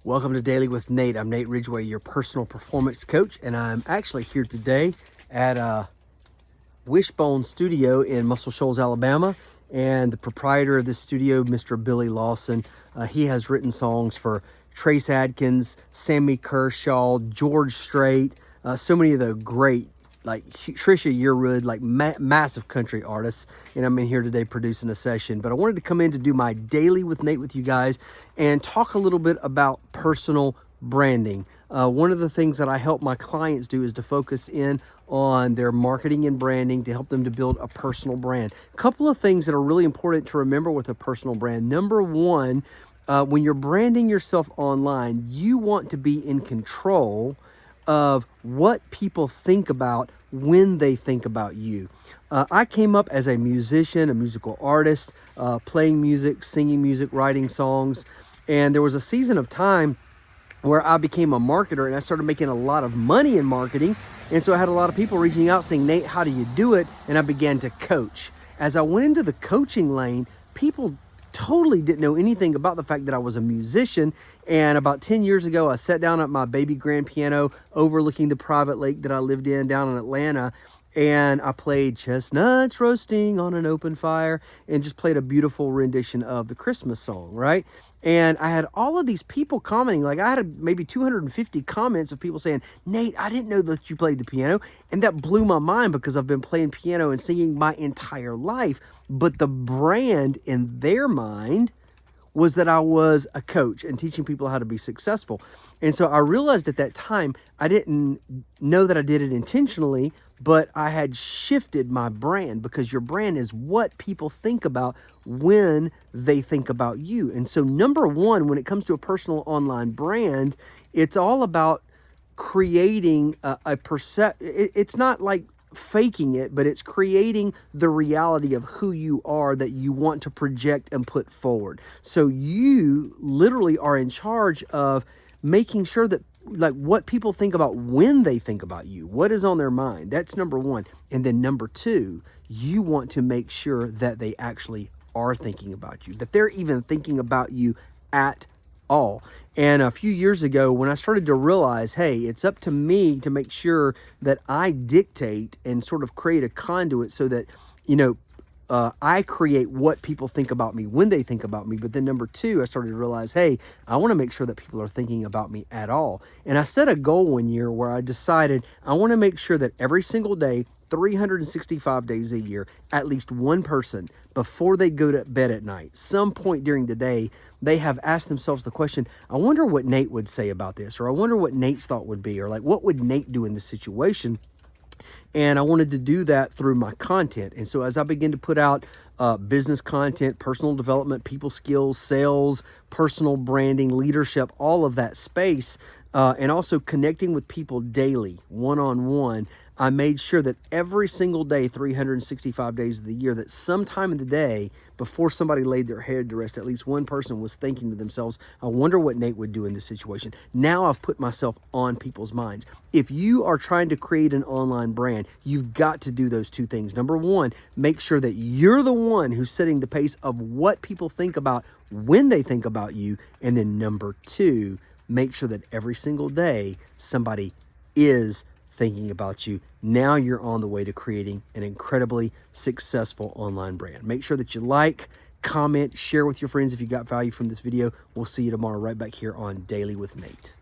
Welcome to Daily with Nate. I'm Nate Ridgway, your personal performance coach, and I'm actually here today at Wishbone Studio in Muscle Shoals, Alabama. And the proprietor of this studio, Mr. Billy Lawson, he has written songs for Trace Adkins, Sammy Kershaw, George Strait, so many of the great, like Trisha Yearwood, like massive country artists. And I'm in here today producing a session, but I wanted to come in to do my Daily with Nate with you guys and talk a little bit about personal branding. One of the things that I help my clients do is to focus in on their marketing and branding to help them to build a personal brand. A couple of things that are really important to remember with a personal brand. Number one, when you're branding yourself online, you want to be in control of what people think about when they think about you. I came up as a musician, a musical artist, playing music, singing music, writing songs. And there was a season of time where I became a marketer and I started making a lot of money in marketing. And so I had a lot of people reaching out saying, Nate, how do you do it? And I began to coach. As I went into the coaching lane, people totally didn't know anything about the fact that I was a musician. And about 10 years ago, I sat down at my baby grand piano overlooking the private lake that I lived in down in Atlanta. And I played Chestnuts Roasting on an Open Fire and just played a beautiful rendition of the Christmas song, right? And I had all of these people commenting, like I had maybe 250 comments of people saying, Nate, I didn't know that you played the piano. And that blew my mind because I've been playing piano and singing my entire life. But the brand in their mind was that I was a coach and teaching people how to be successful. And so I realized at that time, I didn't know that I did it intentionally, but I had shifted my brand because your brand is what people think about when they think about you. And so number one, when it comes to a personal online brand, it's all about creating it's not like faking it, but it's creating the reality of who you are that you want to project and put forward. So you literally are in charge of making sure that like what people think about when they think about you, what is on their mind. That's number one. And then number two, you want to make sure that they actually are thinking about you, that they're even thinking about you at all. And a few years ago, when I started to realize, hey, it's up to me to make sure that I dictate and sort of create a conduit so that, I create what people think about me when they think about me. But then number two, I started to realize, hey, I want to make sure that people are thinking about me at all. And I set a goal one year where I decided I want to make sure that every single day, 365 days a year, at least one person before they go to bed at night, some point during the day, they have asked themselves the question, I wonder what Nate would say about this, or I wonder what Nate's thought would be, or like, what would Nate do in this situation? And I wanted to do that through my content. And so as I begin to put out business content, personal development, people skills, sales, personal branding, leadership, all of that space, and also connecting with people daily, one-on-one, I made sure that every single day, 365 days of the year, that sometime in the day before somebody laid their head to rest, at least one person was thinking to themselves, I wonder what Nate would do in this situation. Now I've put myself on people's minds. If you are trying to create an online brand, you've got to do those two things. Number one, make sure that you're the one who's setting the pace of what people think about when they think about you. And then number two, make sure that every single day somebody is thinking about you. Now you're on the way to creating an incredibly successful online brand. Make sure that you like, comment, share with your friends if you got value from this video. We'll see you tomorrow right back here on Daily with Nate.